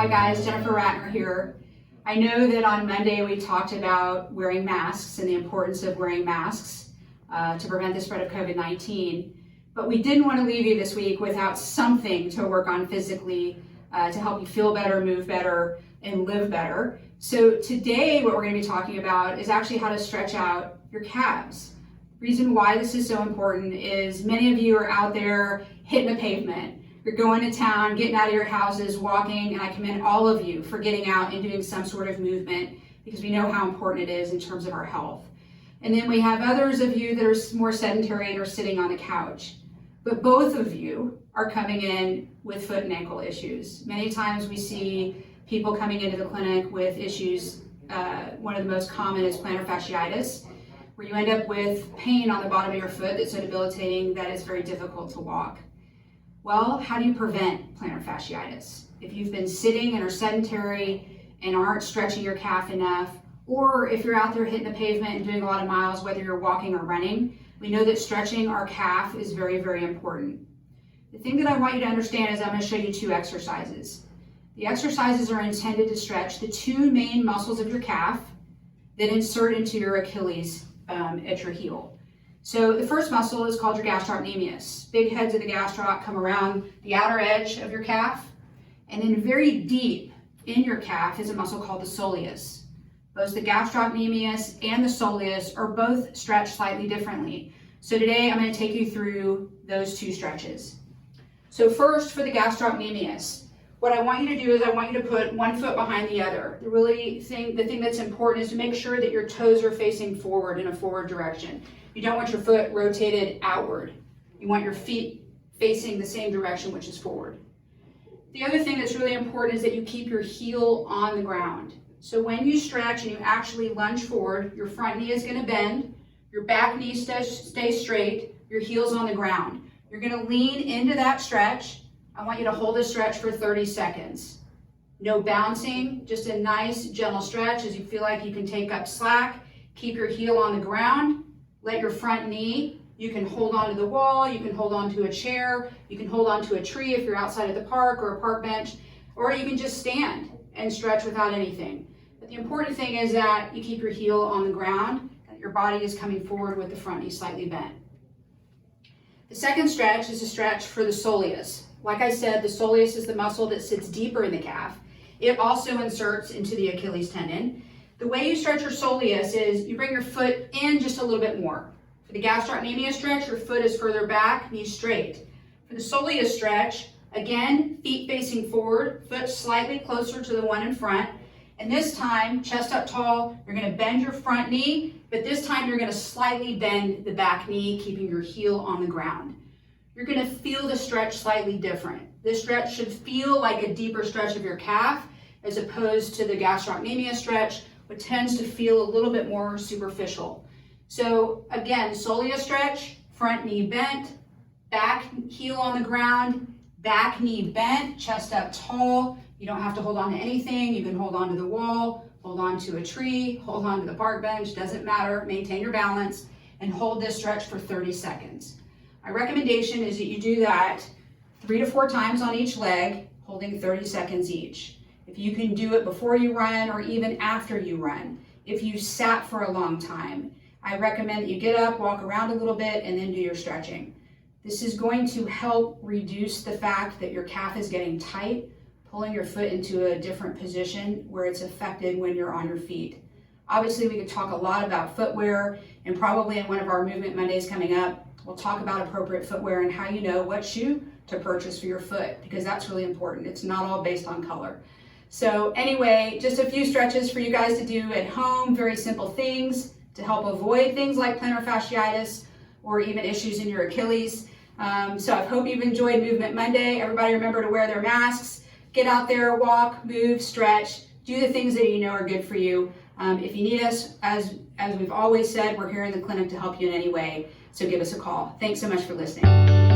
Hi guys, Jennifer Ratner here. I know that on Monday we talked about wearing masks and the importance of wearing masks to prevent the spread of COVID-19, but we didn't want to leave you this week without something to work on physically to help you feel better, move better, and live better. So today what we're going to be talking about is actually how to stretch out your calves. The reason why this is so important is many of you are out there hitting the pavement. You're going to town, getting out of your houses, walking, and I commend all of you for getting out and doing some sort of movement because we know how important it is in terms of our health. And then we have others of you that are more sedentary and are sitting on the couch. But both of you are coming in with foot and ankle issues. Many times we see people coming into the clinic with issues. One of the most common is plantar fasciitis, where you end up with pain on the bottom of your foot that's so debilitating that it's very difficult to walk. Well, how do you prevent plantar fasciitis? If you've been sitting and are sedentary and aren't stretching your calf enough, or if you're out there hitting the pavement and doing a lot of miles, whether you're walking or running, we know that stretching our calf is very, very important. The thing that I want you to understand is I'm going to show you two exercises. The exercises are intended to stretch the two main muscles of your calf that insert into your Achilles at your heel. So the first muscle is called your gastrocnemius. Big heads of the gastroc come around the outer edge of your calf, and then very deep in your calf is a muscle called the soleus. Both the gastrocnemius and the soleus are both stretched slightly differently. So today I'm going to take you through those two stretches. So first, for the gastrocnemius, what I want you to do is I want you to put one foot behind the other. The thing that's important is to make sure that your toes are facing forward in a forward direction. You don't want your foot rotated outward. You want your feet facing the same direction, which is forward. The other thing that's really important is that you keep your heel on the ground. So when you stretch and you actually lunge forward, your front knee is going to bend, your back knee stays straight, your heel's on the ground. You're going to lean into that stretch. I want you to hold this stretch for 30 seconds. No bouncing, just a nice gentle stretch as you feel like you can take up slack. Keep your heel on the ground. Let your front knee, you can hold onto the wall, you can hold onto a chair, you can hold onto a tree if you're outside of the park or a park bench, or you can just stand and stretch without anything. But the important thing is that you keep your heel on the ground, that your body is coming forward with the front knee slightly bent. The second stretch is a stretch for the soleus. Like I said, the soleus is the muscle that sits deeper in the calf. It also inserts into the Achilles tendon. The way you stretch your soleus is you bring your foot in just a little bit more. For the gastrocnemius stretch, your foot is further back, knee straight. For the soleus stretch, again, feet facing forward, foot slightly closer to the one in front. And this time, chest up tall, you're going to bend your front knee, but this time you're going to slightly bend the back knee, keeping your heel on the ground. You're going to feel the stretch slightly different. This stretch should feel like a deeper stretch of your calf as opposed to the gastrocnemius stretch, which tends to feel a little bit more superficial. So again, soleus stretch, front knee bent, back heel on the ground, back knee bent, chest up tall. You don't have to hold on to anything. You can hold on to the wall, hold on to a tree, hold on to the park bench, doesn't matter. Maintain your balance and hold this stretch for 30 seconds. My recommendation is that you do that 3 to 4 times on each leg, holding 30 seconds each. If you can do it before you run or even after you run. If you sat for a long time, I recommend that you get up, walk around a little bit, and then do your stretching. This is going to help reduce the fact that your calf is getting tight, pulling your foot into a different position where it's affected when you're on your feet. Obviously, we could talk a lot about footwear, and probably in one of our Movement Mondays coming up, we'll talk about appropriate footwear and how you know what shoe to purchase for your foot, because that's really important. It's not all based on color. So anyway, just a few stretches for you guys to do at home, very simple things to help avoid things like plantar fasciitis or even issues in your Achilles. So I hope you've enjoyed Movement Monday. Everybody remember to wear their masks, get out there, walk, move, stretch, do the things that you know are good for you. If you need us, as we've always said, we're here in the clinic to help you in any way. So give us a call. Thanks so much for listening.